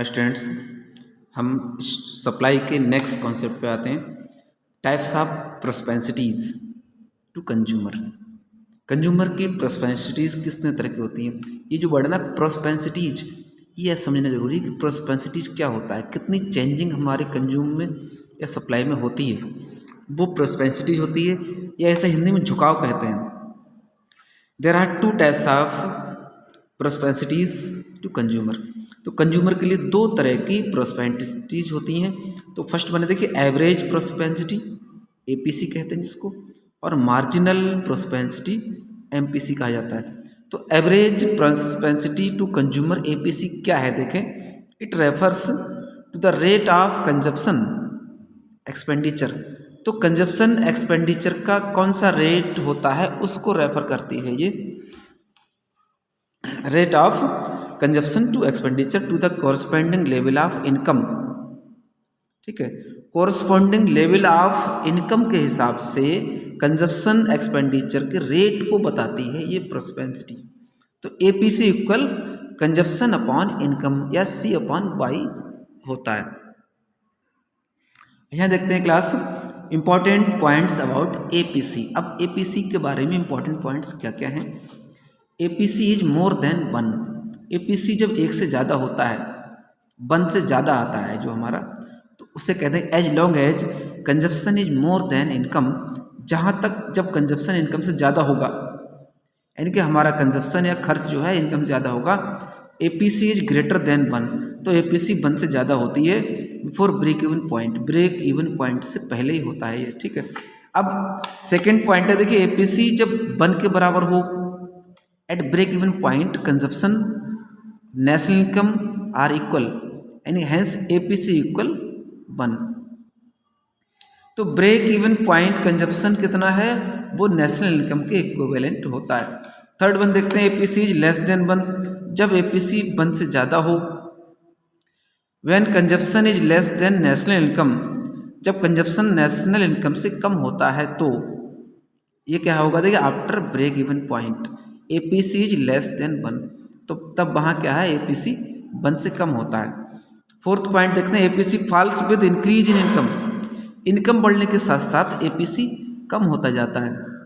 Students, हम supply के next concept पे आते हैं। Types of propensities to consumer. Consumer की प्रोस्पेंसिटीज कितने तरह की होती हैं? ये जो वर्ड है ना प्रोस्पेंसिटीज, ये समझना जरूरी है कि प्रोस्पेंसिटीज क्या होता है, कितनी चेंजिंग हमारे कंज्यूम में या सप्लाई में होती है, वो प्रोस्पेंसिटीज होती है, या ऐसे हिंदी में झुकाव कहते हैं। There are two types of propensities to consumer. तो कंज्यूमर के लिए दो तरह की प्रोस्पेंसिटीज होती हैं। तो फर्स्ट बने देखिए एवरेज प्रोस्पेंसिटी, एपीसी कहते हैं जिसको, और मार्जिनल प्रोस्पेंसिटी, एमपीसी कहा जाता है। तो average prospensity to consumer APC क्या है देखें, it refers to the rate of consumption expenditure. तो कंजप्शन एक्सपेंडिचर का कौन सा रेट होता है उसको रेफर करती है ये, rate of consumption to expenditure to the corresponding level of income. ठीक है, कोरस्पॉन्डिंग लेवल ऑफ इनकम के हिसाब से कंजप्शन एक्सपेंडिचर के रेट को बताती है ये प्रोस्पेंसिटी। तो APC equal consumption upon income या सी अपॉन वाई होता है। यहाँ देखते हैं class important points about APC. अब एपीसी के बारे में इंपॉर्टेंट पॉइंट्स क्या क्या हैं। APC is more then one. APC जब एक से ज़्यादा होता है, वन से ज़्यादा आता है जो हमारा, तो उसे कहते हैं as long as consumption is more than income. जहाँ तक जब कंजप्शन इनकम से ज़्यादा होगा, यानी कि हमारा कंजप्शन या खर्च जो है इनकम से ज़्यादा होगा, APC is greater than one. तो एपीसी वन से ज़्यादा होती है before break even point. Break even point से पहले ही होता है ये। ठीक है, अब सेकेंड पॉइंट है देखिए एपीसी जब वन के बराबर हो, at break even point consumption national income are equal, यानी हेंस एपीसी इक्वल वन। तो ब्रेक इवन पॉइंट कंजप्शन कितना है, वो नेशनल इनकम के इक्विवेलेंट होता है। थर्ड वन देखते हैं APC is less than one. जब एपीसी वन से ज़्यादा हो, when consumption is less than national income, जब कंजप्शन नेशनल इनकम से कम होता है तो ये क्या होगा देखिए after break even point APC is less than one. तो तब वहाँ क्या है एपीसी वन से कम होता है। फोर्थ पॉइंट देखते हैं APC falls with increase in income. Income बढ़ने के साथ साथ एपीसी कम होता जाता है।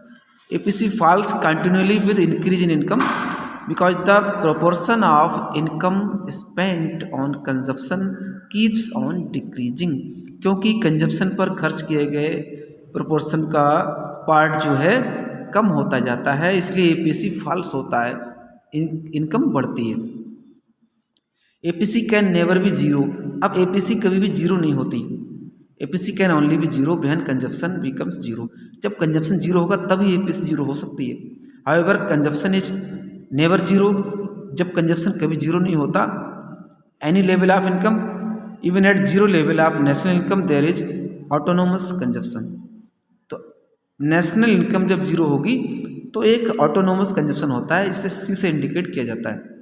APC falls continuously with increase in income because the proportion of income spent on consumption keeps on decreasing. क्योंकि कंजप्शन पर खर्च किए गए प्रोपोर्शन का पार्ट जो है कम होता जाता है, इसलिए एपीसी फॉल्स होता है, इनकम बढ़ती है। APC can never be zero. अब एपीसी कभी भी जीरो नहीं होती। APC can only be zero when consumption becomes zero. जब कंजप्शन जीरो होगा तभी एपीसी जीरो हो सकती है। However consumption is never zero. जब कंजप्शन कभी जीरो नहीं होता, any level of income even at zero level of national income there is autonomous consumption. तो नेशनल इनकम जब जीरो होगी तो एक ऑटोनोमस कंजप्शन होता है, जिसे सी से इंडिकेट किया जाता है।